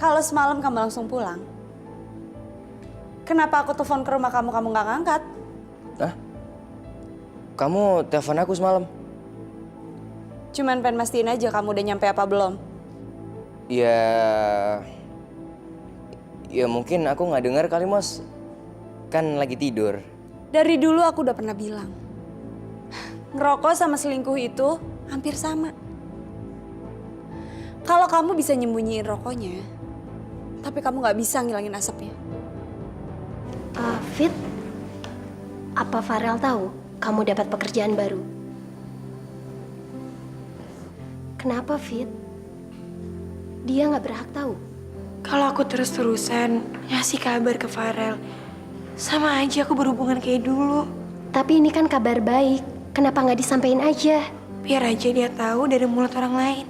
Kalau semalam kamu langsung pulang, kenapa aku telepon ke rumah kamu nggak ngangkat? Hah? Kamu telepon aku semalam? Cuman pengen mastiin aja kamu udah nyampe apa belum. Ya mungkin aku nggak dengar kali, Mas. Kan lagi tidur. Dari dulu aku udah pernah bilang, ngerokok sama selingkuh itu hampir sama. Kalau kamu bisa nyembunyiin rokoknya, tapi kamu nggak bisa ngilangin asapnya. Fit, apa Farel tahu kamu dapat pekerjaan baru? Kenapa, Fit? Dia nggak berhak tahu. Kalau aku terus-terusan ngasih kabar ke Farel, sama aja aku berhubungan kayak dulu. Tapi ini kan kabar baik. Kenapa nggak disampaikan aja? Biar aja dia tahu dari mulut orang lain.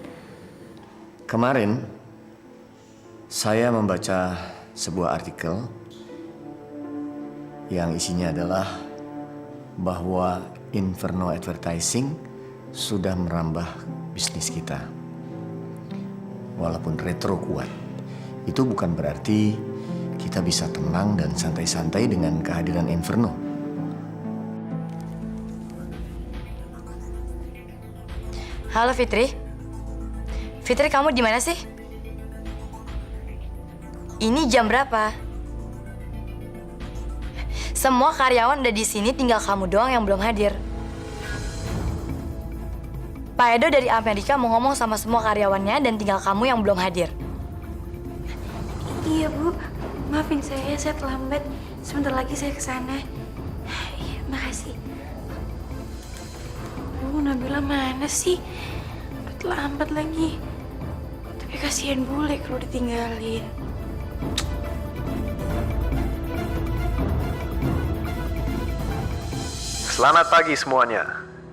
Kemarin, saya membaca sebuah artikel yang isinya adalah bahwa Inferno Advertising sudah merambah bisnis kita. Walaupun Retro kuat, itu bukan berarti kita bisa tenang dan santai-santai dengan kehadiran Inferno. Halo Fitri. Fitri, kamu di mana sih? Ini jam berapa? Semua karyawan udah di sini, tinggal kamu doang yang belum hadir. Pak Edo dari Amerika mau ngomong sama semua karyawannya dan tinggal kamu yang belum hadir. Iya Bu, maafin saya terlambat. Sebentar lagi saya kesana. Iya, makasih. Bu, Nabila mana sih? Udah terlambat lagi. Tapi kasihan bule kalau ditinggalin. Selamat pagi semuanya.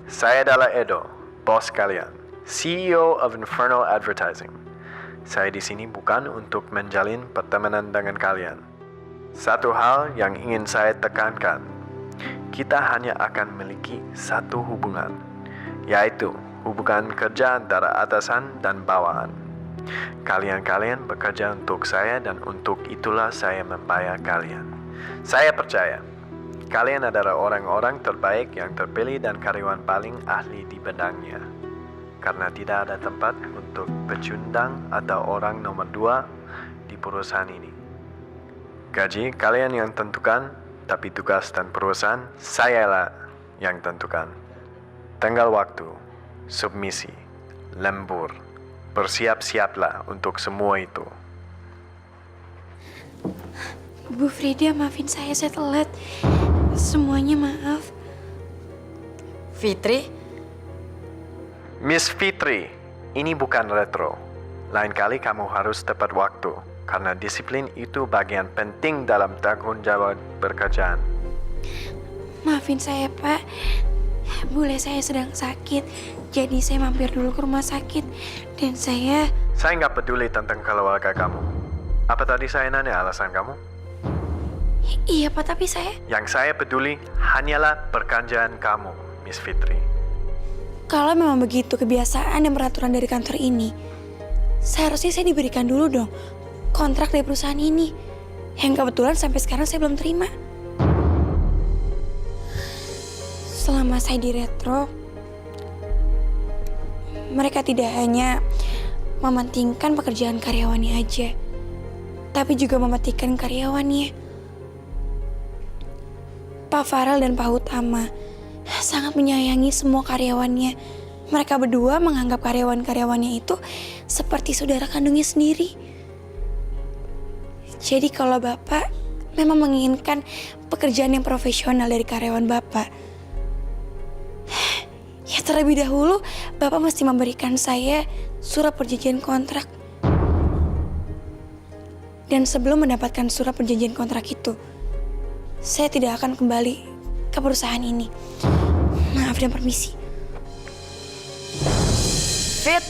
Saya adalah Edo, bos kalian, CEO of Inferno Advertising. Saya di sini bukan untuk menjalin pertemanan dengan kalian. Satu hal yang ingin saya tekankan, kita hanya akan memiliki satu hubungan, yaitu hubungan kerja antara atasan dan bawahan. Kalian bekerja untuk saya dan untuk itulah saya membayar kalian. Saya percaya kalian adalah orang-orang terbaik yang terpilih dan karyawan paling ahli di bidangnya. Karena tidak ada tempat untuk pecundang atau orang nomor 2 di perusahaan ini. Gaji kalian yang tentukan, tapi tugas dan perusahaan sayalah yang tentukan. Tanggal waktu, submisi, lembur, bersiap-siaplah untuk semua itu. Bu Frida, maafin saya telat. Semuanya maaf. Fitri, Miss Fitri, ini bukan retro. Lain kali kamu harus tepat waktu, karena disiplin itu bagian penting dalam tanggung jawab pekerjaan. Maafin saya, Pak. Bule saya sedang sakit, jadi saya mampir dulu ke rumah sakit. Dan saya nggak peduli tentang keluarga kamu. Apa tadi saya nanya alasan kamu? Iya, Pak, tapi saya... Yang saya peduli hanyalah pekerjaan kamu, Miss Fitri. Kalau memang begitu kebiasaan dan peraturan dari kantor ini, seharusnya saya diberikan dulu dong kontrak dari perusahaan ini. Yang kebetulan sampai sekarang saya belum terima. Selama saya di Retro, mereka tidak hanya mementingkan pekerjaan karyawannya aja, tapi juga mematikan karyawannya. Pak Farel dan Pak Utama sangat menyayangi semua karyawannya. Mereka berdua menganggap karyawan-karyawannya itu seperti saudara kandungnya sendiri. Jadi kalau Bapak memang menginginkan pekerjaan yang profesional dari karyawan Bapak, ya terlebih dahulu Bapak mesti memberikan saya surat perjanjian kontrak. Dan sebelum mendapatkan surat perjanjian kontrak itu, saya tidak akan kembali ke perusahaan ini. Maaf dan permisi. Fit.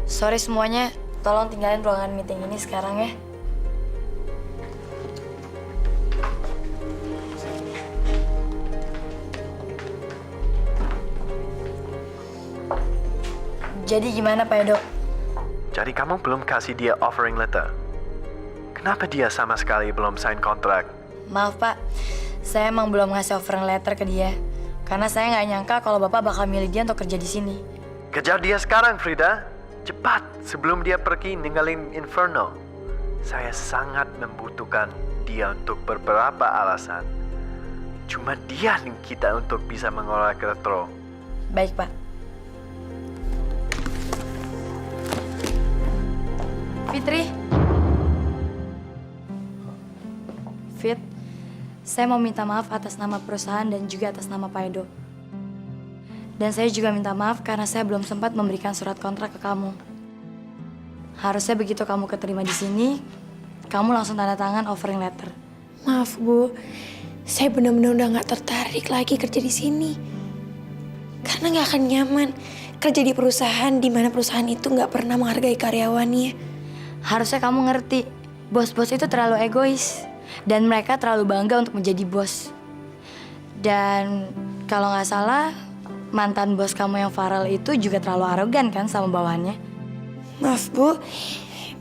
Sorry semuanya, tolong tinggalin ruangan meeting ini sekarang ya. Jadi gimana Pak Edo? Jadi kamu belum kasih dia offering letter? Kenapa dia sama sekali belum sign kontrak? Maaf Pak, saya emang belum ngasih offering letter ke dia. Karena saya nggak nyangka kalau Bapak bakal milih dia untuk kerja di sini. Kejar dia sekarang, Frida. Cepat, sebelum dia pergi ninggalin Inferno. Saya sangat membutuhkan dia untuk beberapa alasan. Cuma dia yang kita untuk bisa mengelola Retro. Baik Pak. Fitri. Fit, saya mau minta maaf atas nama perusahaan dan juga atas nama Pak Edo. Dan saya juga minta maaf karena saya belum sempat memberikan surat kontrak ke kamu. Harusnya begitu kamu keterima di sini, kamu langsung tanda tangan offering letter. Maaf Bu, saya benar-benar udah nggak tertarik lagi kerja di sini. Karena nggak akan nyaman kerja di perusahaan di mana perusahaan itu nggak pernah menghargai karyawannya. Harusnya kamu ngerti, bos-bos itu terlalu egois. Dan mereka terlalu bangga untuk menjadi bos. Dan kalau nggak salah, mantan bos kamu yang Farel itu juga terlalu arogan kan sama bawahannya. Maaf Bu,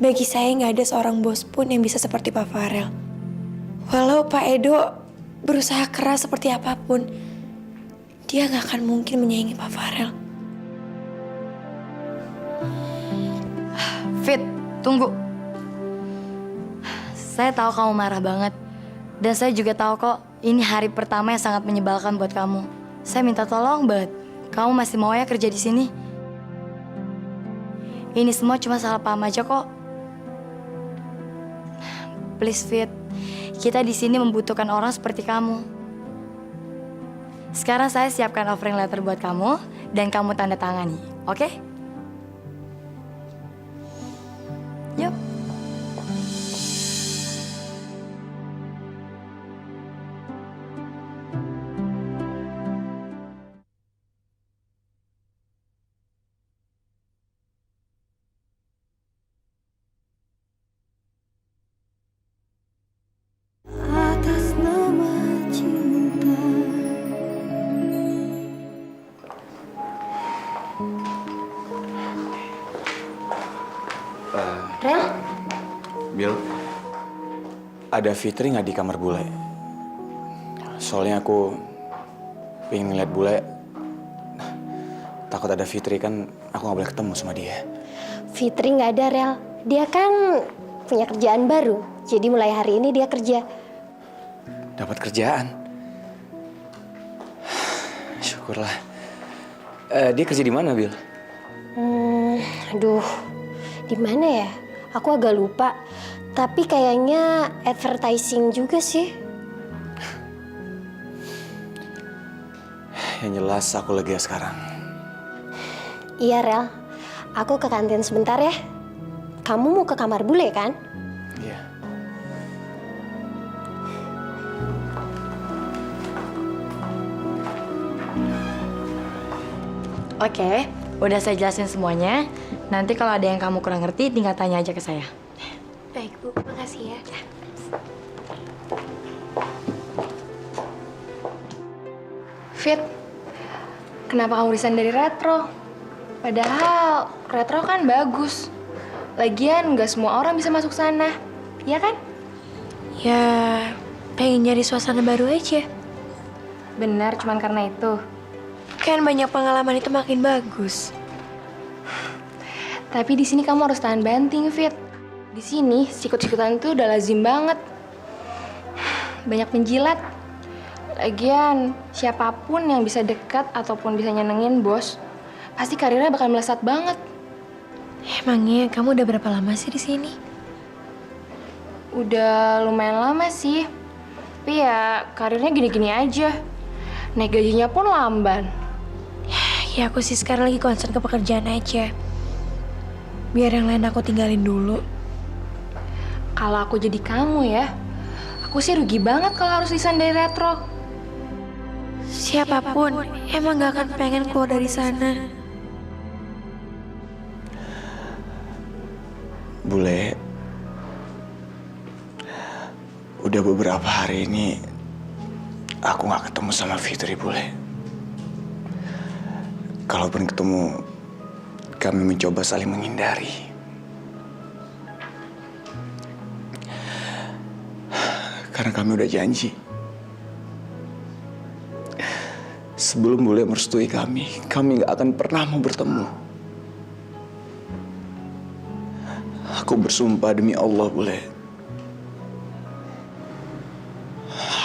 bagi saya nggak ada seorang bos pun yang bisa seperti Pak Farel. Walau Pak Edo berusaha keras seperti apapun, dia nggak akan mungkin menyaingi Pak Farel. Fit, tunggu. Saya tahu kamu marah banget. Dan saya juga tahu kok, ini hari pertama yang sangat menyebalkan buat kamu. Saya minta tolong banget. Kamu masih mau ya kerja di sini? Ini semua cuma salah paham aja kok. Please Fit, kita di sini membutuhkan orang seperti kamu. Sekarang saya siapkan offering letter buat kamu dan kamu tanda tangani, oke? Yuk. Rel, Bill, ada Fitri nggak di kamar bule? Soalnya aku pengen ngeliat bule. Takut ada Fitri kan aku nggak boleh ketemu sama dia. Fitri nggak ada Rel. Dia kan punya kerjaan baru. Jadi mulai hari ini dia kerja. Dapat kerjaan? Syukurlah. Dia kerja di mana, Bill? Aduh, di mana ya? Aku agak lupa. Tapi kayaknya advertising juga sih. Yang jelas aku lega sekarang. Iya Rel, aku ke kantin sebentar ya. Kamu mau ke kamar bule kan? Iya. Oke, udah saya jelasin semuanya. Nanti kalau ada yang kamu kurang ngerti, tinggal tanya aja ke saya. Baik Bu, makasih ya. Fit, kenapa kamu resign dari Retro? Padahal Retro kan bagus. Lagian nggak semua orang bisa masuk sana, iya kan? Ya, pengen nyari suasana baru aja. Benar, cuman karena itu. Kan banyak pengalaman itu makin bagus. Tapi di sini kamu harus tahan banting, Fit. Di sini sikut-sikutan itu udah lazim banget. Banyak menjilat. Lagian, siapapun yang bisa dekat ataupun bisa nyenengin bos, pasti karirnya bakal melesat banget. Emangnya kamu udah berapa lama sih di sini? Udah lumayan lama sih. Tapi ya karirnya gini-gini aja. Naik gajinya pun lamban. Ya aku sih sekarang lagi concern ke pekerjaan aja. Biar yang lain aku tinggalin dulu. Kalau aku jadi kamu ya, aku sih rugi banget kalau harus resign dari Retro. Siapapun emang gak akan pengen keluar dari sana. Bule, udah beberapa hari ini aku nggak ketemu sama Fitri, Bule. Kalaupun ketemu, kami mencoba saling menghindari. Karena kami udah janji. Sebelum Bule merestui kami gak akan pernah mau bertemu. Aku bersumpah demi Allah, Bule.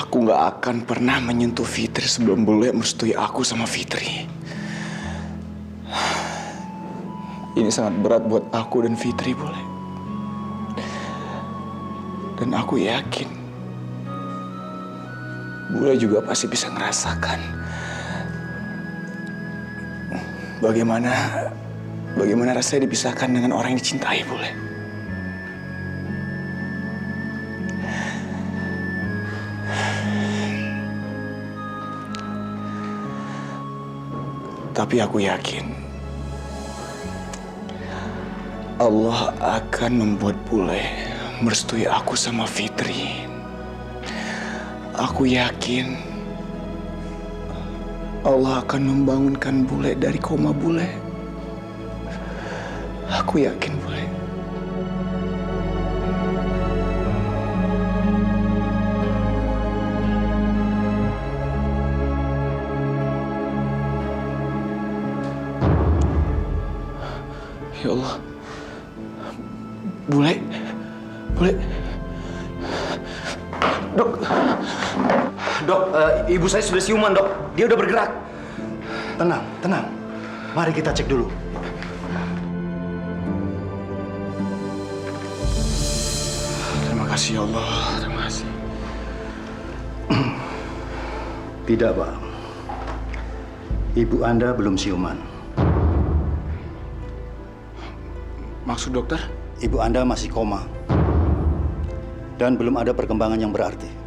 Aku gak akan pernah menyentuh Fitri sebelum Bule merestui aku sama Fitri. Ini sangat berat buat aku dan Fitri, Bule. Dan aku yakin Bule juga pasti bisa ngerasakan bagaimana rasanya dipisahkan dengan orang yang dicintai, Bule. Tapi aku yakin Allah akan membuat Bule merestui aku sama Fitri. Aku yakin Allah akan membangunkan Bule dari koma Bule. Aku yakin, Bule. Ya Allah. Bule. Dok, ibu saya sudah siuman, Dok. Dia udah bergerak. Tenang. Mari kita cek dulu. Terima kasih ya Allah, terima kasih. Tidak, Pak. Ibu Anda belum siuman. Maksud dokter? Ibu Anda masih koma. Dan belum ada perkembangan yang berarti.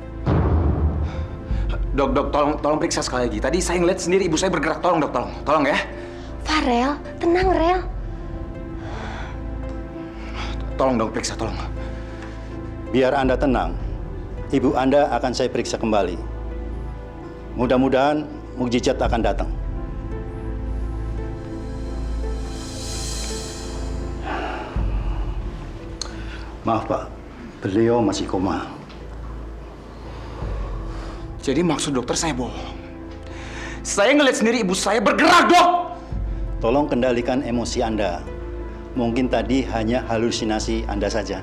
Dok, tolong periksa sekali lagi. Tadi saya ngeliat sendiri ibu saya bergerak. Tolong, Dok, tolong ya. Farel, tenang Rel. Tolong, Dok, periksa, tolong. Biar Anda tenang, ibu Anda akan saya periksa kembali. Mudah-mudahan mukjizat akan datang. Maaf, Pak. Beliau masih koma. Jadi maksud dokter saya bohong. Saya ngeliat sendiri ibu saya bergerak, Dok! Tolong kendalikan emosi Anda. Mungkin tadi hanya halusinasi Anda saja.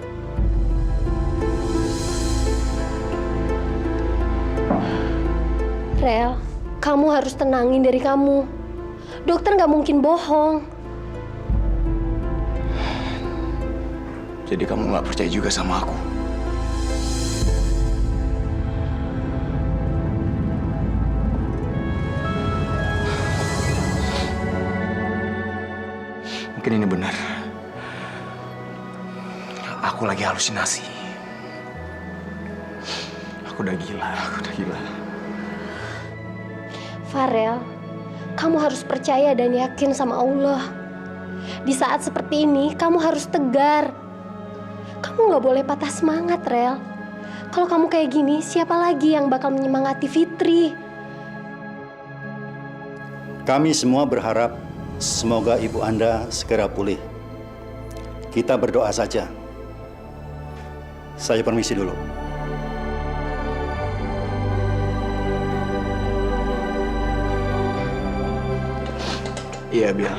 Rel, kamu harus tenangin diri kamu. Dokter nggak mungkin bohong. Jadi kamu nggak percaya juga sama aku? Mungkin ini benar. Aku lagi halusinasi. Aku udah gila. Farel, kamu harus percaya dan yakin sama Allah. Di saat seperti ini, kamu harus tegar. Kamu nggak boleh patah semangat, Rel. Kalau kamu kayak gini, siapa lagi yang bakal menyemangati Fitri? Kami semua berharap semoga ibu Anda segera pulih. Kita berdoa saja. Saya permisi dulu. Iya, Bial.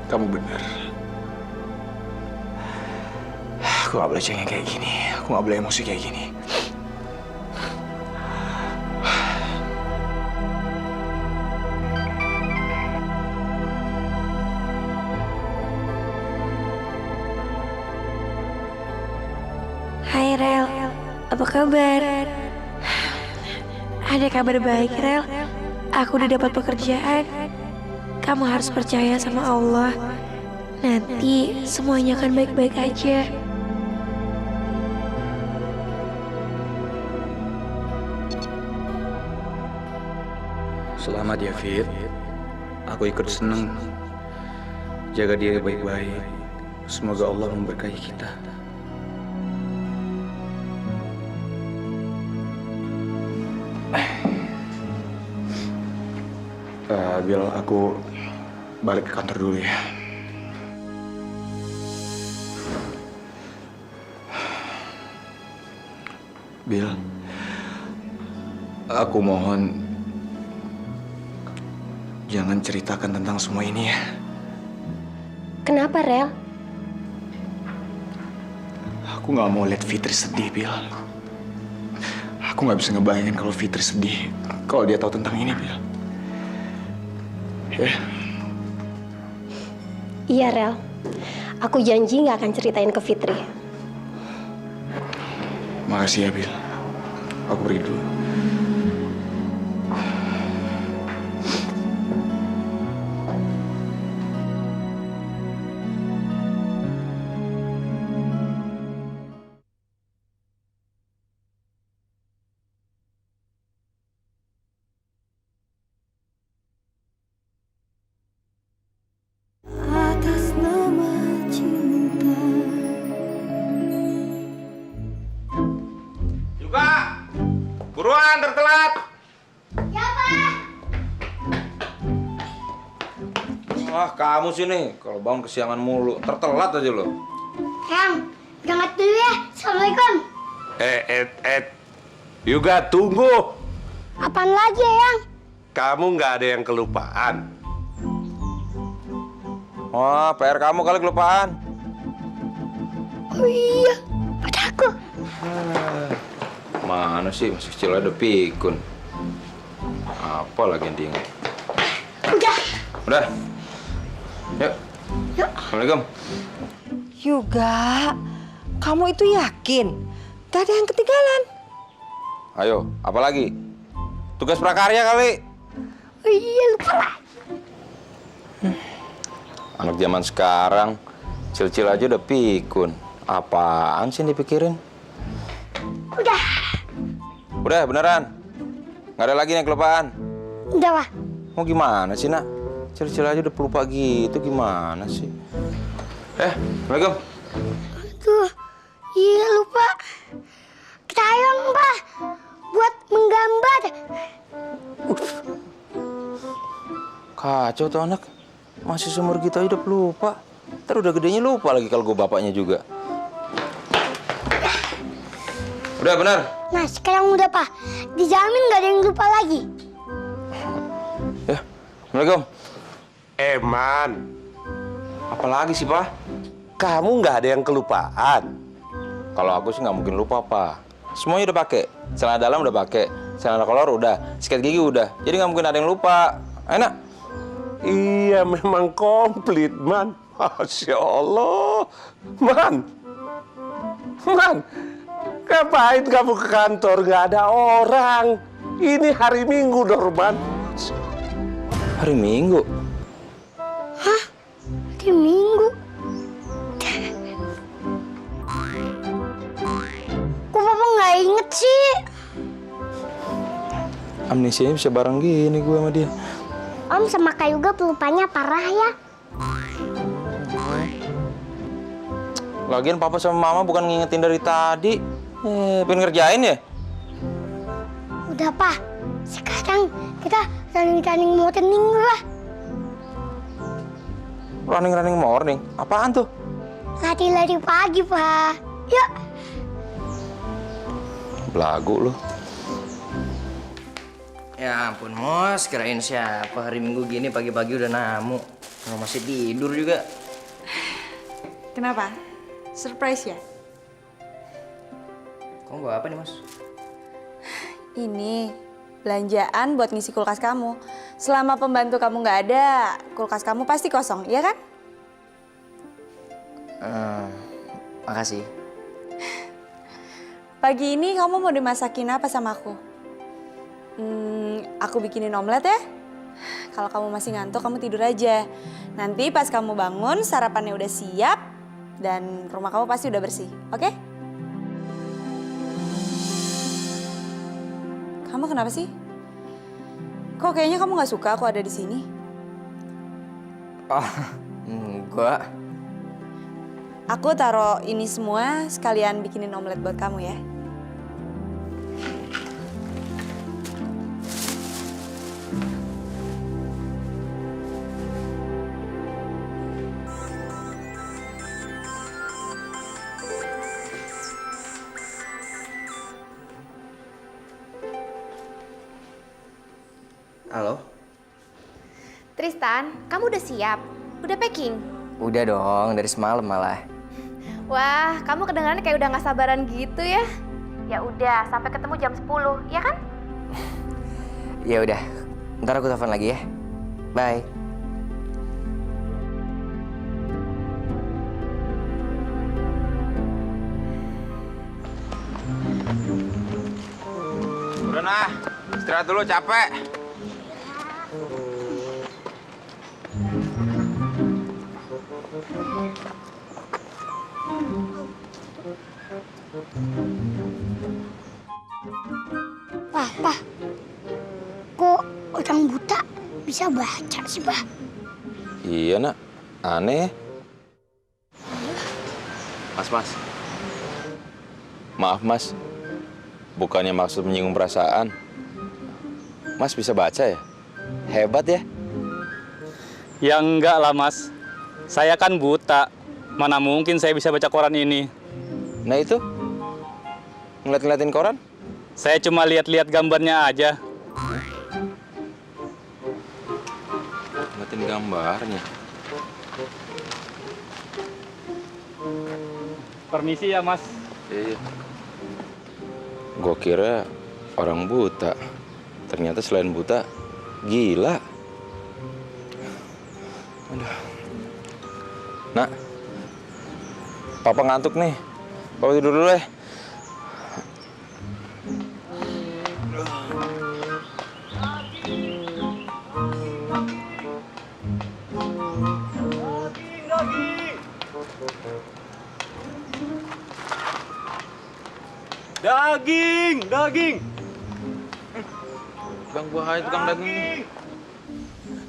Kamu benar. Aku gak boleh cengeng kayak gini. Aku gak boleh emosi kayak gini. Hai Rel, apa kabar? Ada kabar baik Rel. Aku udah dapat pekerjaan. Kamu harus percaya sama Allah. Nanti semuanya akan baik-baik aja. Selamat ya, Fit. Aku ikut seneng. Jaga diri baik-baik. Semoga Allah memberkahi kita. Bial, aku balik ke kantor dulu ya. Bil, aku mohon jangan ceritakan tentang semua ini ya. Kenapa, Rel? Aku nggak mau lihat Fitri sedih, Bil. Aku nggak bisa ngebayangin kalau Fitri sedih kalau dia tahu tentang ini, Bil. Ya. Iya, Rel. Aku janji nggak akan ceritain ke Fitri. Makasih ya, Bil. Aku pergi dulu. Juga! Buruan, tertelat! Ya, Pak. Wah, kamu sini. Kalau bangun kesiangan mulu, tertelat aja lo. Yang, berangkat dulu ya. Assalamualaikum. Juga tunggu. Apaan lagi ya, Yang? Kamu nggak ada yang kelupaan. Wah, PR kamu kali kelupaan. Oh iya, padaku. Mana sih, masih kecil aja udah pikun. Apa lagi yang diingat? Udah. Udah. Yuk. Yuk. Assalamualaikum. Juga, kamu itu yakin? Gak ada yang ketinggalan? Ayo, apa lagi? Tugas prakarya kali. Oh iya, lupa lah. Anak zaman sekarang, cil-cil aja udah pikun. Apaan sih yang dipikirin? Udah. Udah, beneran? Nggak ada lagi yang kelupaan? Udah, Pak. Mau gimana sih, Nak? Cil-cil aja udah pelupa gitu, gimana sih? Assalamualaikum. Tuh, iya lupa. Crayon, Pak. Buat menggambar. Kacau tuh anak. Masih seumur kita aja udah pelupa. Ntar udah gedenya lupa lagi kalau gue bapaknya juga. Udah, benar? Nah, sekarang udah, Pak. Dijamin nggak ada yang lupa lagi. Ya, Assalamualaikum. Man, Apalagi sih, Pak? kamu nggak ada yang kelupaan. Kalau aku sih nggak mungkin lupa, Pak. Semuanya udah pakai. Celana dalam udah pakai. Celana kolor udah. Sikat gigi udah. Jadi nggak mungkin ada yang lupa. Enak? Iya, memang komplit, Man. Masya Allah. Man, ngapain kamu ke kantor? Nggak ada orang. Ini hari Minggu, Norman. Hari Minggu? Hah? Di Minggu? Kok Papa nggak inget sih? Amnesianya bisa bareng gini gue sama dia. Om sama Kak Yuga pelupanya parah ya. Lagian Papa sama Mama bukan ngingetin dari tadi. Pengen ngerjain ya? Udah, Pak. Sekarang kita running morning lah. Running morning? Apaan tuh? Lari-lari pagi, Pak. Yuk. Belagu lu. Ya ampun, Mos, kirain siapa hari Minggu gini pagi-pagi udah namu. Kalau masih tidur juga. Kenapa? Surprise ya? Kamu bawa apa nih, Mas? Ini belanjaan buat ngisi kulkas kamu. Selama pembantu kamu nggak ada, kulkas kamu pasti kosong, iya kan? Makasih. Pagi ini kamu mau dimasakin apa sama aku? Aku bikinin omelet ya. Kalau kamu masih ngantuk, kamu tidur aja. Nanti pas kamu bangun, sarapannya udah siap dan rumah kamu pasti udah bersih, oke? Kamu kenapa sih? Kok kayaknya kamu nggak suka aku ada di sini? Oh, enggak. Aku taruh ini semua sekalian bikinin omelet buat kamu ya. Halo? Tristan, kamu udah siap? Udah packing? Udah dong, dari semalam malah. Wah, kamu kedengarannya kayak udah gak sabaran gitu ya? Ya udah, sampai ketemu jam 10, ya kan? Ya udah, ntar aku telepon lagi ya. Bye. Udah nah, istirahat dulu capek. Pah, kok orang buta bisa baca sih, Pak? Iya nak, aneh. Mas. Maaf mas, bukannya maksud menyinggung perasaan. Mas bisa baca ya? Hebat ya? Ya enggak lah mas, saya kan buta. Mana mungkin saya bisa baca koran ini. Nah itu, ngeliat-ngeliatin koran? Saya cuma lihat-lihat gambarnya aja. Ngeliatin gambarnya. Permisi ya mas. Iya. Gua kira orang buta. Ternyata selain buta, gila. Aduh. Nak, papa ngantuk nih. Papa tidur dulu ya. Daging. Bang Buahai tukang daging.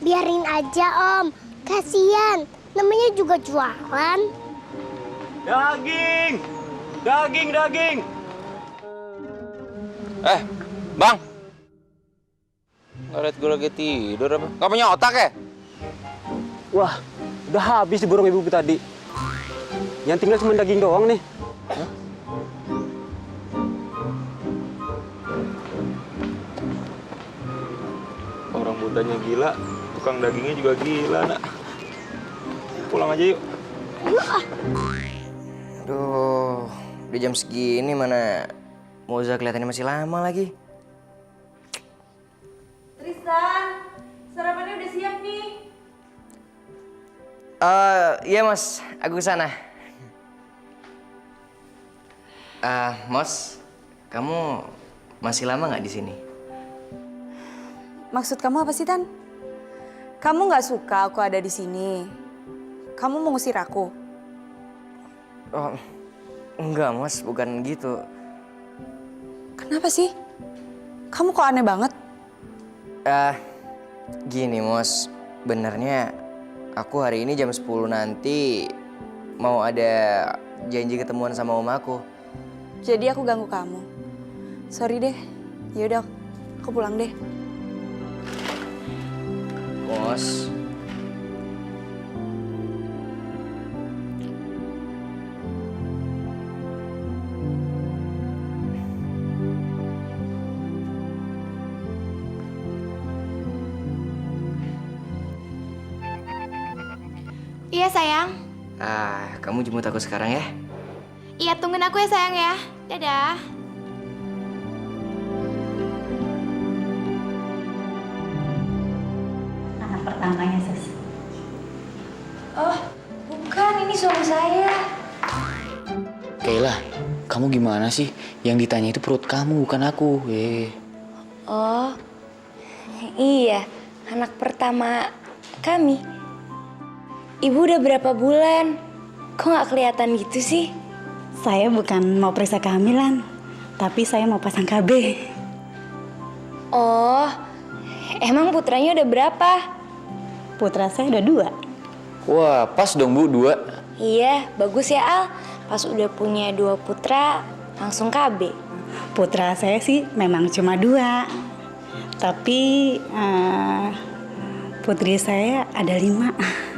Biarin aja, Om. Kasian. Namanya juga jualan. Daging. Bang. Ngeliat gue lagi tidur apa? Gak punya otak ya? Wah, udah habis di burung ibu tadi. Yang tinggal cuma daging doang nih. Orang mudanya gila, tukang dagingnya juga gila, nak. Pulang aja yuk. Aduh, udah jam segini mana Moza kelihatannya masih lama lagi. Tristan, sarapannya udah siap nih. Iya mas, aku kesana. Mos, kamu masih lama nggak di sini? Maksud kamu apa sih, Tan? Kamu nggak suka aku ada di sini? Kamu mau ngusir aku? Oh, enggak mas, bukan gitu. Kenapa sih? Kamu kok aneh banget? Gini Mos, benernya aku hari ini jam 10 nanti mau ada janji ketemuan sama om aku. Jadi aku ganggu kamu. Sorry deh. Yaudah, aku pulang deh. Mos. Iya sayang. Kamu jemput aku sekarang ya? Iya, tungguin aku ya sayang ya. Dadah. Anak pertamanya, Sus. Oh, bukan. Ini suami saya. Kayla, kamu gimana sih? Yang ditanya itu perut kamu, bukan aku. Oh, iya. Anak pertama kami. Ibu udah berapa bulan? Kok nggak kelihatan gitu sih? Saya bukan mau periksa kehamilan, tapi saya mau pasang KB. Oh, emang putranya udah berapa? Putra saya udah 2. Wah, pas dong Bu, 2. Iya, bagus ya Al. Pas udah punya 2 putra, langsung KB. Putra saya sih memang cuma 2. Tapi putri saya ada 5.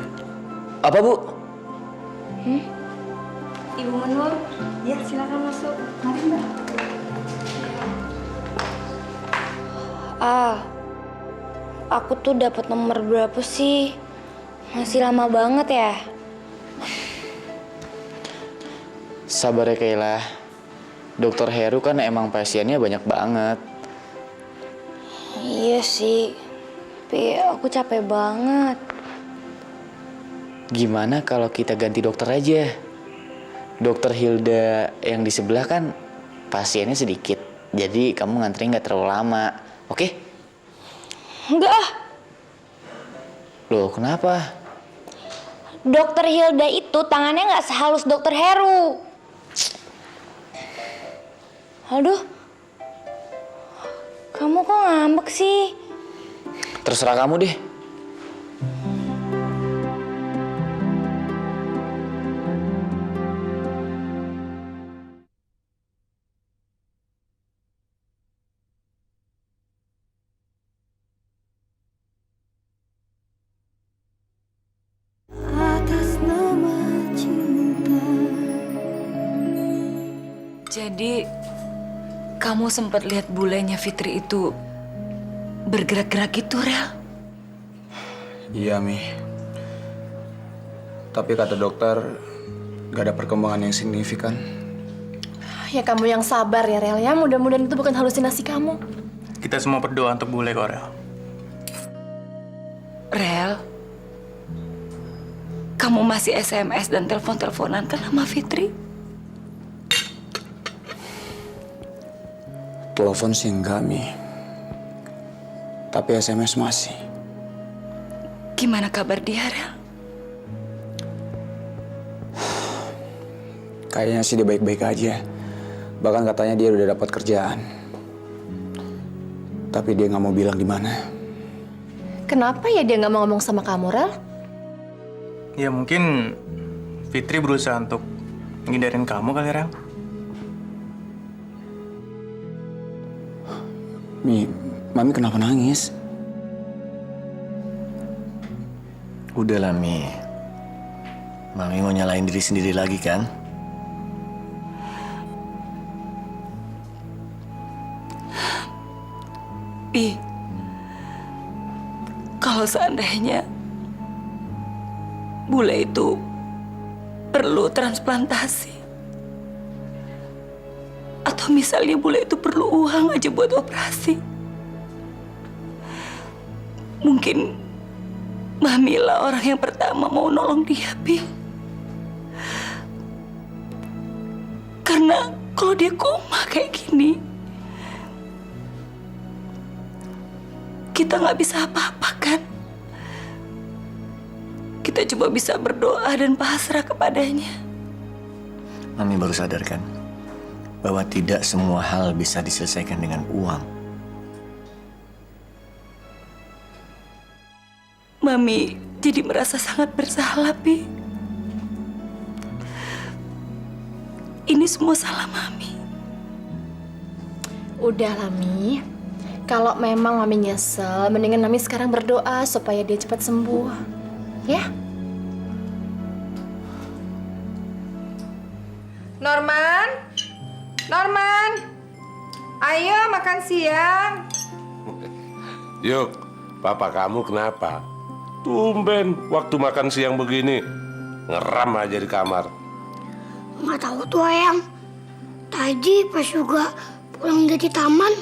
Apa Bu? Ibu menur. Ya, silakan masuk. Mari Mbak. aku tuh dapat nomor berapa sih? Masih lama banget ya. Sabar ya Kayla. Dokter Heru kan emang pasiennya banyak banget. Iya sih, tapi aku capek banget. Gimana kalau kita ganti dokter aja? Dokter Hilda yang di sebelah kan pasiennya sedikit. Jadi kamu ngantri nggak terlalu lama, oke? Enggak ah. Loh, kenapa? Dokter Hilda itu tangannya nggak sehalus Dokter Heru. Aduh, kamu kok ngambek sih? Terserah kamu deh. Jadi, kamu sempat lihat bulenya Fitri itu bergerak-gerak gitu, Rel? Iya, Mi. Tapi kata dokter, gak ada perkembangan yang signifikan. Ya kamu yang sabar ya, Rel ya. Mudah-mudahan itu bukan halusinasi kamu. Kita semua berdoa untuk bule kok, Rel. Rel, kamu masih SMS dan telepon-teleponan kan sama Fitri? Telepon sih enggak, Mi. Tapi SMS masih. Gimana kabar dia, Rel? Kayaknya sih dia baik-baik aja. Bahkan katanya dia udah dapat kerjaan. Tapi dia nggak mau bilang di mana. Kenapa ya dia nggak mau ngomong sama kamu, Rel? Ya mungkin Fitri berusaha untuk ngindarin kamu kali, Rel. Mi, Mami kenapa nangis? Udahlah, Mi. Mami mau nyalain diri sendiri lagi kan? Pi, kalau seandainya bule itu perlu transplantasi, atau misalnya bule itu perlu uang aja buat operasi, mungkin Mami lah orang yang pertama mau nolong dia, Pi. Karena kalau dia koma kayak gini, kita nggak bisa apa-apa kan? Kita cuma bisa berdoa dan pasrah kepadanya. Mami baru sadarkan bahwa tidak semua hal bisa diselesaikan dengan uang. Mami jadi merasa sangat bersalah, Pi. Ini semua salah Mami. Udah lah, Mi. Kalau memang Mami nyesel, mendingan Mami sekarang berdoa supaya dia cepat sembuh. Ya? Norman? Norman? Ayo makan siang. Yuk, papa kamu kenapa? Tumben waktu makan siang begini. Ngeram aja di kamar. Nggak tahu tuh, Ayang. Tadi pas juga pulang dari taman,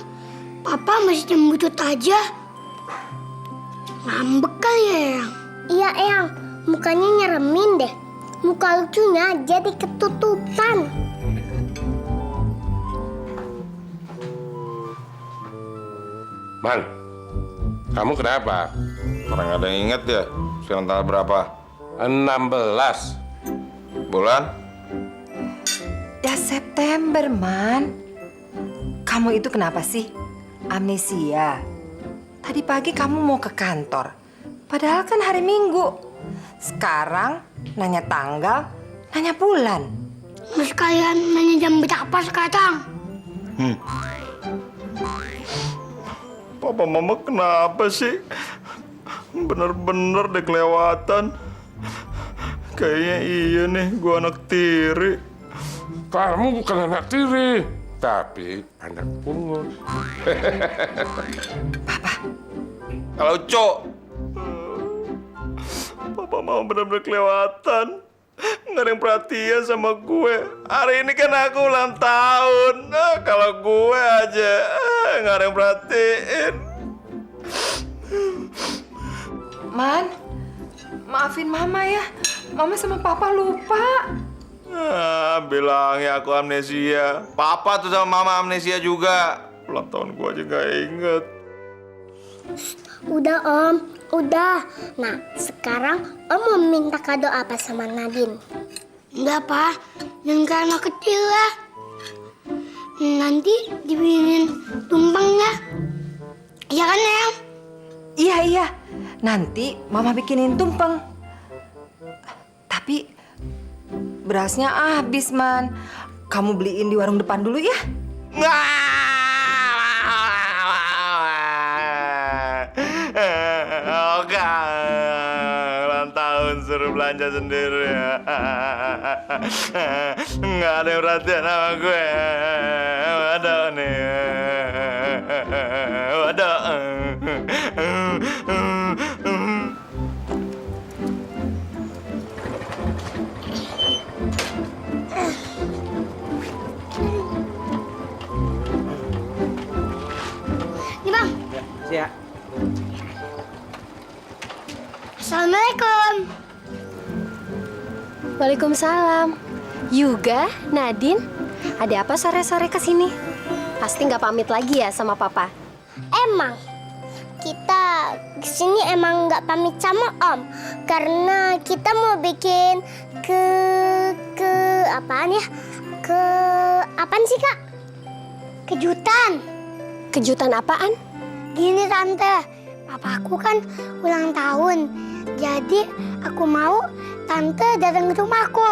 Papa masih jembutut aja. Ngambek kali ya, Eyang? Iya, Eyang. Mukanya nyeremin deh. Muka lucunya jadi ketutupan. Man, kamu kenapa? Orang ada yang inget ya? Sekarang tanggal berapa? 16. Bulan? Ya September, Man. Kamu itu kenapa sih? Amnesia. Tadi pagi kamu mau ke kantor. Padahal kan hari Minggu. Sekarang nanya tanggal, nanya bulan. Mas kalian nanya jam berapa sekarang? Papa Mama kenapa sih? Bener-bener deh kelewatan. Kayaknya iya nih, gua anak tiri. Kamu bukan anak tiri, tapi anak pungut. Kalau Cok, Papa mau benar-benar kelewatan. Nggak ada yang perhatian sama gue. Hari ini kan aku ulang tahun. Nah, kalau gue aja nggak ada yang perhatiin. Man, maafin Mama ya. Mama sama Papa lupa. Bilangnya aku amnesia. Papa tuh sama Mama amnesia juga. Ulang tahun gue aja nggak inget. Udah Om, udah. Nah, sekarang Om mau minta kado apa sama Nadine? Enggak, Pak. Jangan kayak anak kecil lah. Nanti dibikinin tumpeng ya. Iya kan, Eyang? Iya. Nanti Mama bikinin tumpeng. Tapi berasnya habis, Man. Kamu beliin di warung depan dulu ya. Ulang tahun suruh belanja sendiri. Nggak ada yang perhatian sama gue. Waduh nih. Waduh. Nih Bang. Ya. Assalamualaikum. Waalaikumsalam. Yuga, Nadine, ada apa sore-sore kesini? Pasti nggak pamit lagi ya sama Papa? Emang kita kesini emang nggak pamit sama Om karena kita mau bikin apaan ya? Apaan sih Kak? Kejutan. Kejutan apaan? Gini Tante, papaku kan ulang tahun. Jadi aku mau Tante datang ke rumahku.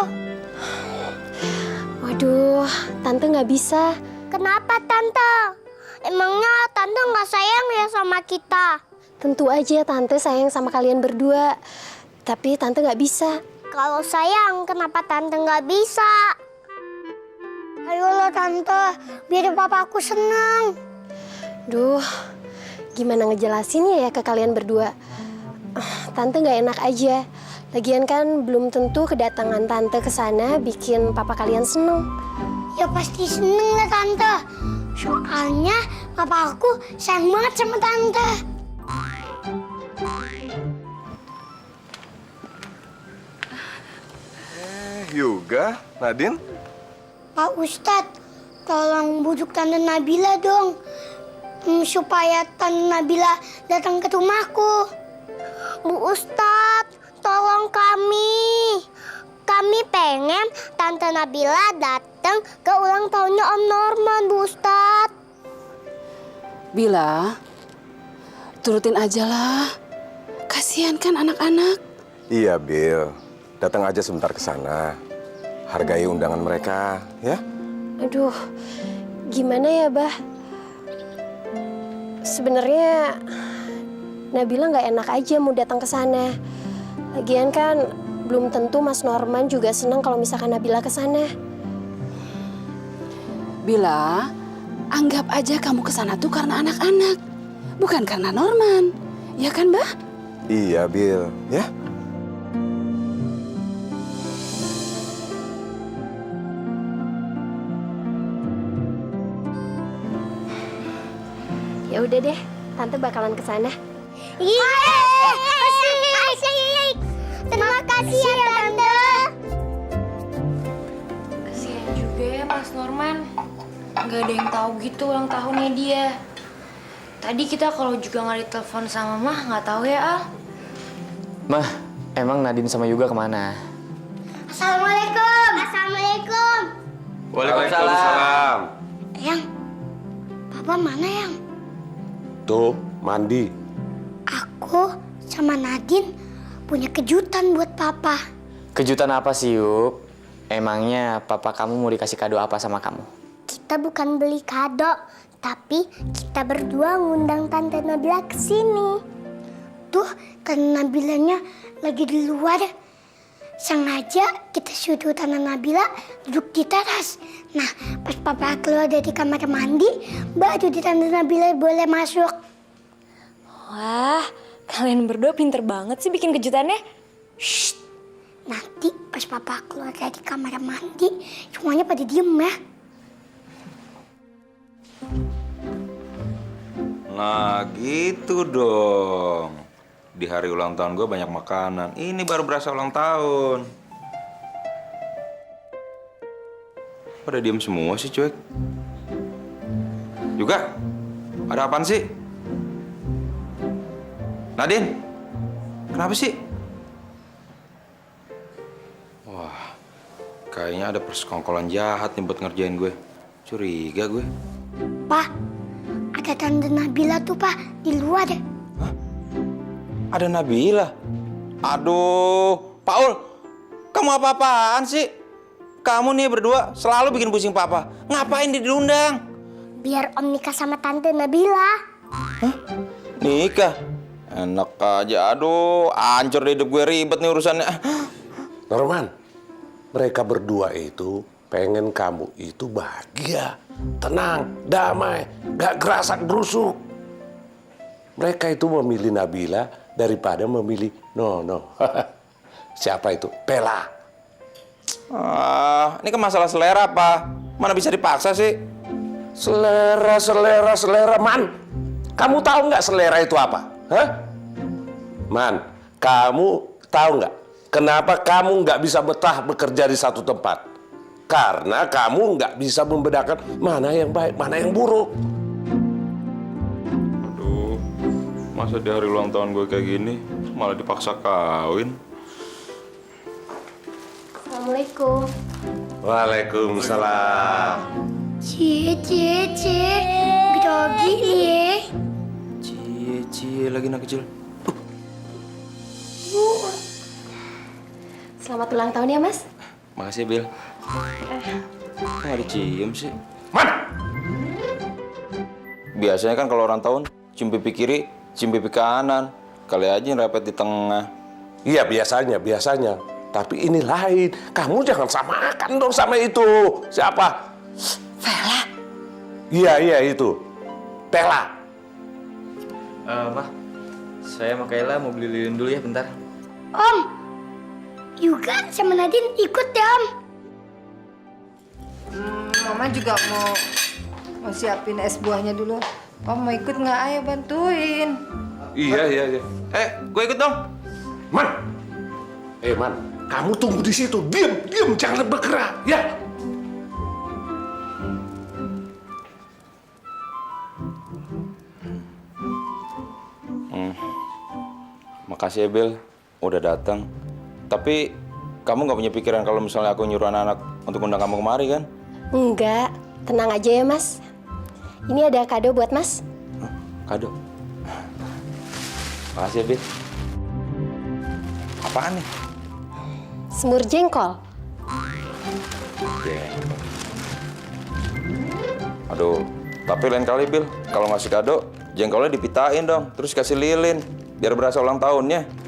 Waduh, Tante nggak bisa. Kenapa Tante? Emangnya Tante nggak sayang ya sama kita? Tentu aja Tante sayang sama kalian berdua. Tapi Tante nggak bisa. Kalau sayang, kenapa Tante nggak bisa? Ayolah Tante, biar papaku senang. Duh, gimana ngejelasinnya ya ke kalian berdua? Tante nggak enak aja. Lagian kan belum tentu kedatangan Tante ke sana bikin papa kalian seneng. Ya pasti seneng lah Tante. Soalnya papa aku sayang banget sama Tante. Yuga, Nadine. Pak Ustadz, tolong bujuk Tante Nabila dong. Supaya Tante Nabila datang ke rumahku. Bu Ustadz, tolong kami. Kami pengen Tante Nabila datang ke ulang tahunnya Om Norman, Bu Ustadz. Bila, turutin aja lah. Kasihan kan anak-anak. Iya, Bill. Datang aja sebentar ke sana. Hargai undangan mereka, ya? Aduh, gimana ya, Bah? Sebenarnya Nabila nggak enak aja mau datang ke sana. Lagian kan belum tentu Mas Norman juga senang kalau misalkan Nabila ke sana. Bila, anggap aja kamu ke sana tuh karena anak-anak, bukan karena Norman. Ya kan, Bah? Iya, Bill, ya? Ya udah deh, Tante bakalan ke sana. Asik. Terima kasih ya Tante. Kasihan juga ya Mas Norman. Gak ada yang tahu gitu ulang tahunnya dia. Tadi kita kalau juga nggak ditelepon sama Mah, nggak tahu ya Al. Mah, emang Nadine sama Yuga kemana? Assalamualaikum. Assalamualaikum. Waalaikumsalam. Yang, Papa mana Yang? Tuh, mandi. Aku sama Nadine punya kejutan buat Papa. Kejutan apa sih, Yuk? Emangnya papa kamu mau dikasih kado apa sama kamu? Kita bukan beli kado, tapi kita berdua ngundang Tante Nabila ke sini. Tuh, Tante Nabilanya lagi di luar. Sengaja kita suruh Tante Nabila duduk di teras. Nah, pas Papa keluar dari kamar mandi, baru Tante Nabila boleh masuk. Wah, kalian berdua pinter banget sih bikin kejutannya. Shh. Nanti pas papa keluar dari kamar mandi, semuanya pada diem ya. Nah gitu dong. Di hari ulang tahun gue banyak makanan. Ini baru berasa ulang tahun. Pada diem semua sih cuek. Juga? Ada apaan sih? Nadine? Kenapa sih? Wah, kayaknya ada persekongkolan jahat nih buat ngerjain gue. Curiga gue. Pak, ada Tante Nabila tuh Pak, di luar. Ada Nabila? Aduh, Paul, kamu apa-apaan sih? Kamu nih berdua selalu bikin pusing papa. Ngapain diundang? Biar Om nikah sama Tante Nabila. Hah? Nikah? Enak aja, aduh, hancur deh hidup gue, ribet nih urusannya. Norman, mereka berdua itu pengen kamu itu bahagia, tenang, damai, gak gerasak gerusuk. Mereka itu memilih Nabila daripada memilih Nono. Siapa itu? Bella. Ini kan masalah selera, Pak. Mana bisa dipaksa sih? Selera, Man. Kamu tahu nggak selera itu apa? Hah? Man, kamu tahu nggak kenapa kamu nggak bisa betah bekerja di satu tempat? Karena kamu nggak bisa membedakan mana yang baik, mana yang buruk. Aduh, masa di hari ulang tahun gue kayak gini malah dipaksa kawin? Assalamualaikum. Waalaikumsalam. Cie, grogi nih. Cie, lagi anak kecil. Selamat ulang tahun ya, Mas. Makasih, Bil. Kok nggak dicium sih? Mana? Biasanya kan kalau orang tahun cium pipi kiri, cium pipi kanan. Kali aja ngerepet di tengah. Iya, biasanya. Tapi ini lain. Kamu jangan samakan dong sama itu. Siapa? Vela. Iya, itu. Bella. Ma, saya sama Kayla mau beli lilin dulu ya bentar. Om, Yuga sama Nadine ikut ya Om. Mama juga mau siapin es buahnya dulu. Om mau ikut nggak? Ayo bantuin. Iya. Gue ikut dong. Man. Man, kamu tunggu di situ. Diam, jangan bergerak, ya. Makasih ya, Bel. Udah datang. Tapi kamu nggak punya pikiran kalau misalnya aku nyuruh anak-anak untuk undang kamu kemari kan? Enggak, tenang aja ya, Mas. Ini ada kado buat Mas. Kado? Makasih ya, Bel. Apaan nih? Semur jengkol. Jengkol. Aduh, tapi lain kali, Bil, kalau ngasih kado, jengkolnya dipitain dong, terus kasih lilin, biar berasa ulang tahunnya.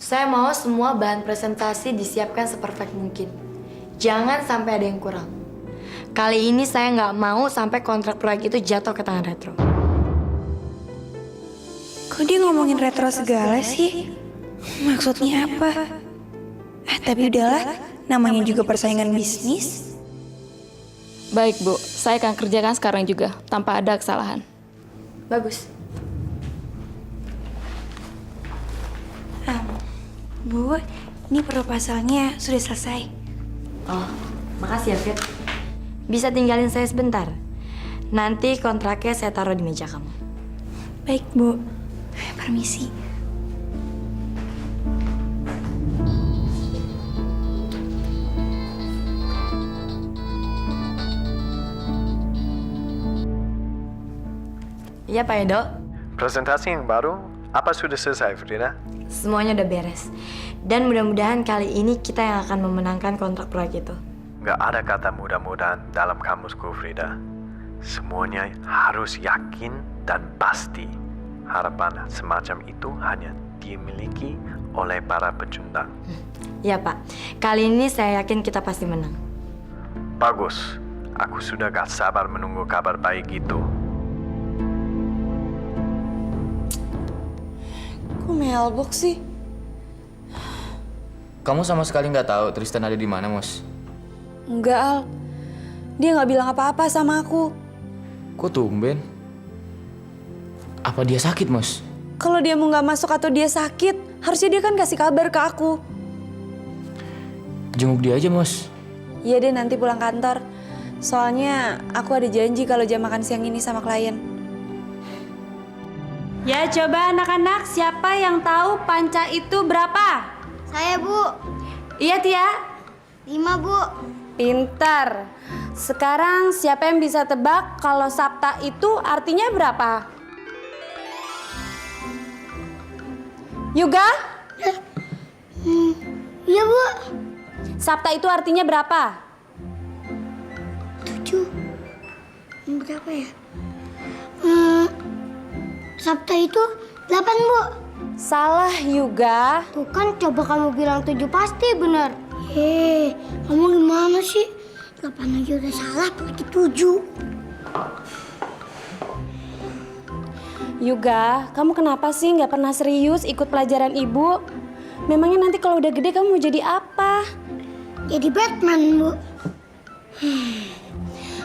Saya mau semua bahan presentasi disiapkan seperfect mungkin. Jangan sampai ada yang kurang. Kali ini saya nggak mau sampai kontrak proyek itu jatuh ke tangan Retro. Kok dia ngomongin Retro segala sih? Maksudnya apa? Tapi udahlah, namanya juga persaingan bisnis. Baik, Bu. Saya akan kerjakan sekarang juga, tanpa ada kesalahan. Bagus. Bu, ini proposalnya sudah selesai. Oh, makasih ya, Fit. Bisa tinggalin saya sebentar. Nanti kontraknya saya taruh di meja kamu. Baik, Bu. Permisi. Iya, Pak Edo. Presentasi yang baru, apa sudah selesai, Frida? Semuanya udah beres. Dan mudah-mudahan kali ini kita yang akan memenangkan kontrak proyek itu. Nggak ada kata mudah-mudahan dalam kamusku, Frida. Semuanya harus yakin dan pasti. Harapan semacam itu hanya dimiliki oleh para pecundang. Ya Pak, kali ini saya yakin kita pasti menang. Bagus, aku sudah gak sabar menunggu kabar baik itu. Kok mailbox sih? Kamu sama sekali nggak tahu Tristan ada di mana, Mos? Enggak, Al. Dia nggak bilang apa-apa sama aku. Kok tumben? Apa dia sakit, Mos? Kalau dia mau nggak masuk atau dia sakit, harusnya dia kan kasih kabar ke aku. Jenguk dia aja, Mos. Iya deh, nanti pulang kantor. Soalnya aku ada janji kalau jam makan siang ini sama klien. Ya coba anak-anak, siapa yang tahu panca itu berapa? Saya, Bu. Iya, Tia. 5, Bu. Pintar. Sekarang siapa yang bisa tebak kalau Sabta itu artinya berapa? Yuga? Iya, Bu. Sabta itu artinya berapa? 7. Berapa ya? Sabta itu 8, Bu. Salah, Yuga. Tuh kan, coba kamu bilang 7 pasti benar. Kamu gimana sih? 8 aja udah salah, apalagi 7. Yuga, kamu kenapa sih nggak pernah serius ikut pelajaran ibu? Memangnya nanti kalau udah gede kamu mau jadi apa? Jadi Batman, Bu.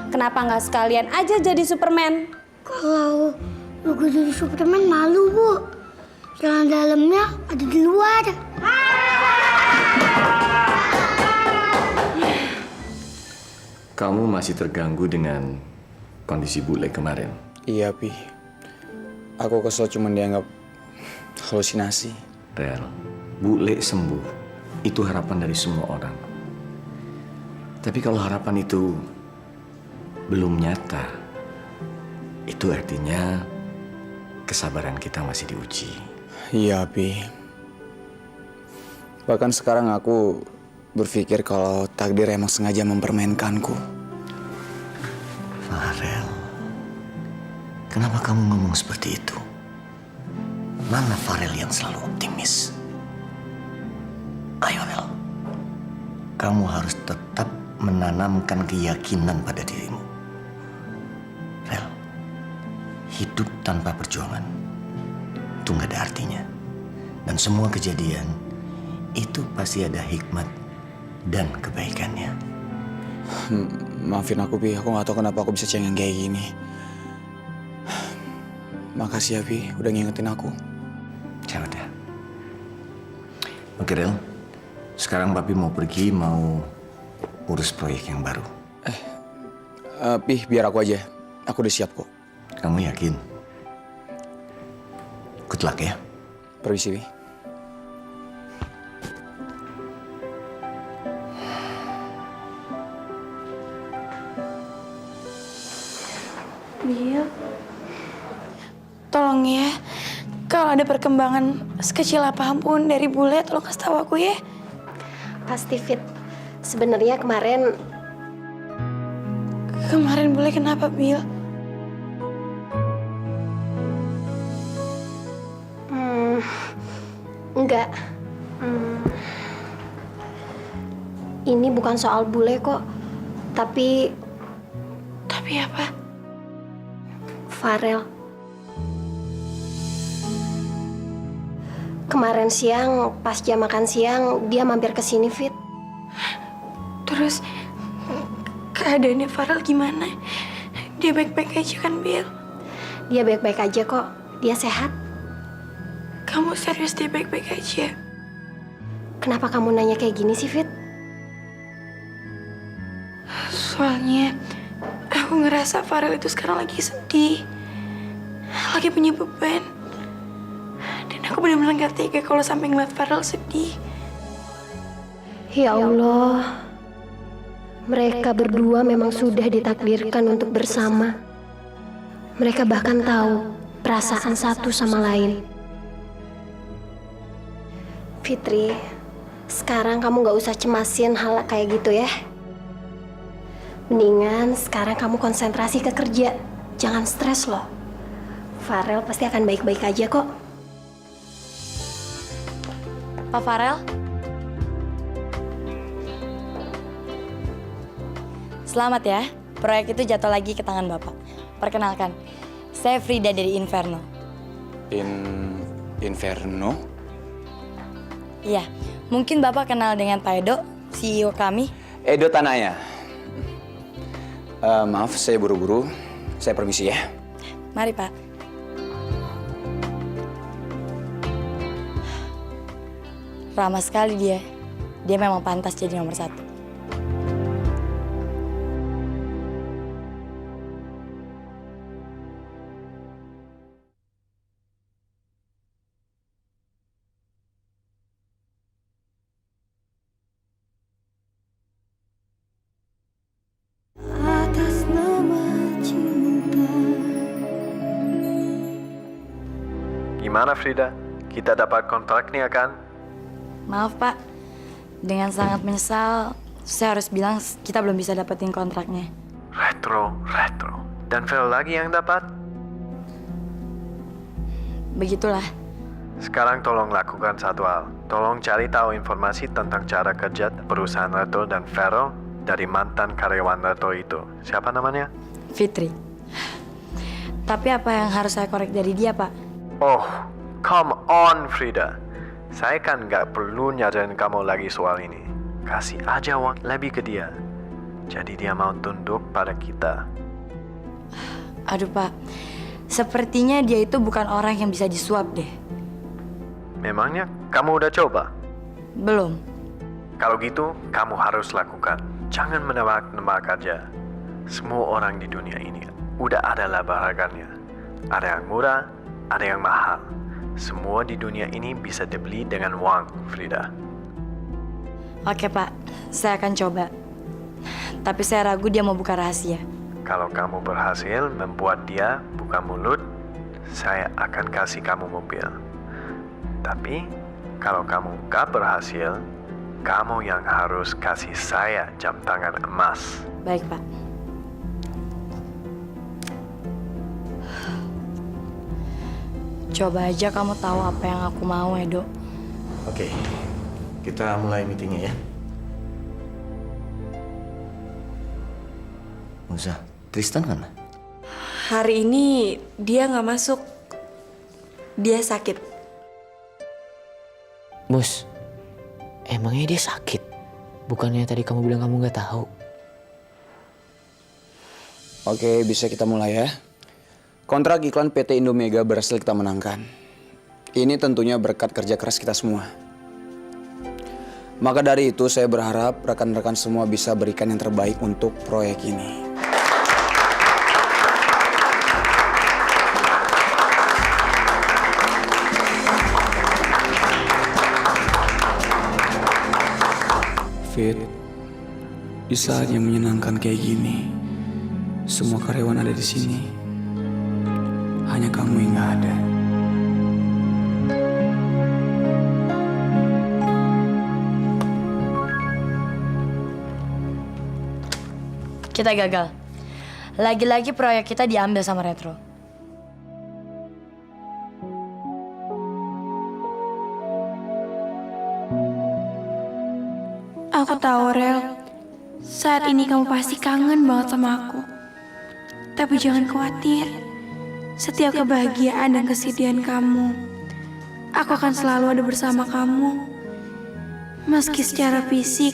Kenapa nggak sekalian aja jadi Superman? Kalau aku jadi Superman malu, Bu. Jalan dalamnya ada di luar. Kamu masih terganggu dengan kondisi bule kemarin? Iya, Pi. Aku kesel cuma dianggap halusinasi. Rel, bule sembuh. Itu harapan dari semua orang. Tapi kalau harapan itu belum nyata, itu artinya kesabaran kita masih diuji. Iya, Pi. Bahkan sekarang aku berpikir kalau takdir emang sengaja mempermainkanku. Farel, kenapa kamu ngomong seperti itu? Mana Farel yang selalu optimis? Ayo, Rel. Kamu harus tetap menanamkan keyakinan pada dirimu. Rel, hidup tanpa perjuangan itu nggak ada artinya. Dan semua kejadian itu pasti ada hikmat dan kebaikannya. Maafin aku, Pi. Aku nggak tahu kenapa aku bisa cengeng kayak gini. Makasih ya, Pi. Udah ngingetin aku. Ya udah. Oke, Rel. Sekarang Papi mau pergi, mau urus proyek yang baru. Pi, biar aku aja. Aku udah siap kok. Kamu yakin? Good luck ya. Permisi, Pi. Bil, tolong ya, kalau ada perkembangan sekecil apapun dari bule, tolong kasih tahu aku ya. Pasti, Fit. Sebenarnya kemarin bule kenapa, Bil? Enggak. Ini bukan soal bule kok, tapi apa? Farel. Kemarin siang, pas jam makan siang, dia mampir ke sini, Fit. Terus keadaannya Farel gimana? Dia baik-baik aja kan, Bil? Dia baik-baik aja kok. Dia sehat. Kamu serius dia baik-baik aja? Kenapa kamu nanya kayak gini sih, Fit? Soalnya aku ngerasa Farel itu sekarang lagi sedih. Lagi punya beban. Dan aku benar-benar gak tega kalau sampai ngeliat Farel sedih. Ya Allah. Mereka berdua memang sudah ditakdirkan untuk bersama. Mereka bahkan tahu perasaan satu sama lain. Fitri, Sekarang kamu gak usah cemasin hal kayak gitu ya. Mendingan sekarang kamu konsentrasi ke kerja. Jangan stres loh. Farel pasti akan baik-baik aja kok. Pak Farel? Selamat ya, proyek itu jatuh lagi ke tangan Bapak. Perkenalkan, saya Frida dari Inferno. Inferno? Iya, mungkin Bapak kenal dengan Pak Edo, CEO kami. Edo Tanaya. Maaf, saya buru-buru. Saya permisi ya. Mari Pak. Ramah sekali dia. Dia memang pantas jadi nomor 1. Gimana Frida? Kita dapat kontraknya kan? Maaf Pak, dengan sangat menyesal, saya harus bilang kita belum bisa dapetin kontraknya. Retro. Dan Vel lagi yang dapat? Begitulah. Sekarang tolong lakukan satu hal. Tolong cari tahu informasi tentang cara kerja perusahaan Retro dan Vero dari mantan karyawan Retro itu. Siapa namanya? Fitri. Tapi apa yang harus saya korek dari dia, Pak? Oh, come on Frida. Saya kan nggak perlu nyajarin kamu lagi soal ini. Kasih aja waktu lebih ke dia. Jadi dia mau tunduk pada kita. Aduh Pak, sepertinya dia itu bukan orang yang bisa disuap deh. Memangnya kamu udah coba? Belum. Kalau gitu, kamu harus lakukan. Jangan menebak-nebak aja. Semua orang di dunia ini udah ada laba harganya. Ada yang murah, ada yang mahal. Semua di dunia ini bisa dibeli dengan uang, Frida. Oke Pak, saya akan coba. Tapi saya ragu dia mau buka rahasia. Kalau kamu berhasil membuat dia buka mulut, saya akan kasih kamu mobil. Tapi kalau kamu gak berhasil, kamu yang harus kasih saya jam tangan emas. Baik Pak. Coba aja kamu tahu apa yang aku mau, Edo. Oke, kita mulai meetingnya ya. Musa, Tristan mana? Hari ini dia nggak masuk. Dia sakit. Mus, emangnya dia sakit? Bukannya tadi kamu bilang kamu nggak tahu? Oke, bisa kita mulai ya. Kontrak iklan PT Indomega berhasil kita menangkan. Ini tentunya berkat kerja keras kita semua. Maka dari itu saya berharap rekan-rekan semua bisa berikan yang terbaik untuk proyek ini. Fit, di saat yang menyenangkan kayak gini, semua karyawan ada di sini. Hanya kamu yang gak ada. Kita gagal. Lagi-lagi proyek kita diambil sama Retro. Aku tahu, Rel. Saat ini kamu pasti kangen banget sama aku. Tapi jangan khawatir. Setiap kebahagiaan dan kesedihan kamu, aku akan selalu ada bersama kamu. Meski secara fisik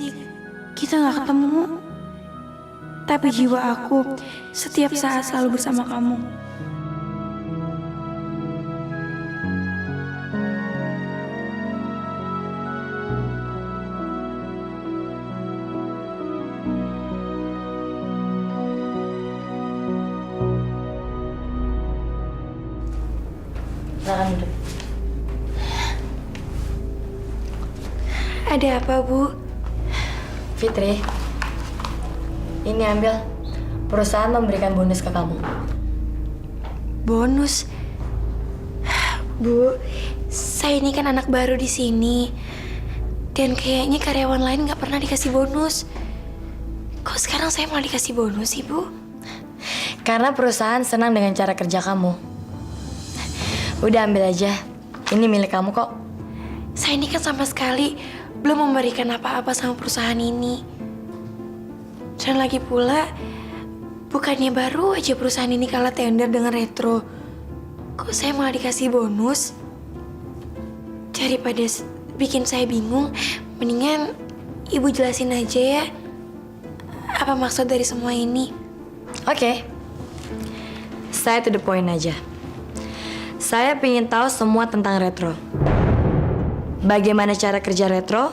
kita gak ketemu, tapi jiwa aku setiap saat selalu bersama kamu. Silakan duduk. Ada apa, Bu? Fitri, ini ambil. Perusahaan memberikan bonus ke kamu. Bonus? Bu, saya ini kan anak baru di sini. Dan kayaknya karyawan lain nggak pernah dikasih bonus. Kok sekarang saya malah dikasih bonus, Ibu? Karena perusahaan senang dengan cara kerja kamu. Udah ambil aja. Ini milik kamu kok. Saya ini kan sama sekali belum memberikan apa-apa sama perusahaan ini. Dan lagi pula, bukannya baru aja perusahaan ini kalah tender dengan Retro. Kok saya malah dikasih bonus? Daripada bikin saya bingung, mendingan Ibu jelasin aja ya. Apa maksud dari semua ini? Oke. Saya to the point aja. Saya ingin tahu semua tentang Retro. Bagaimana cara kerja Retro?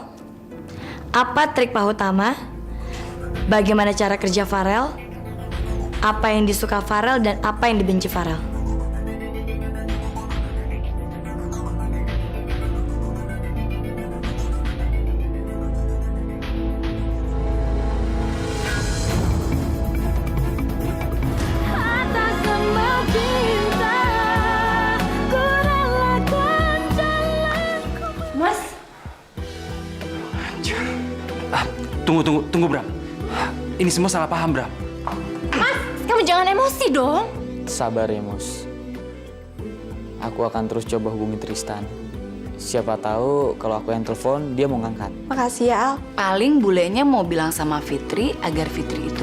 Apa trik Pak Utama? Bagaimana cara kerja Farel? Apa yang disuka Farel dan apa yang dibenci Farel? Mas, Tunggu Bram. Ini semua salah paham Bram. Mas, kamu jangan emosi dong. Sabar ya, Mus. Aku akan terus coba hubungi Tristan. Siapa tahu kalau aku yang telepon, dia mau ngangkat. Makasih ya, Al. Paling bulenya mau bilang sama Fitri agar Fitri itu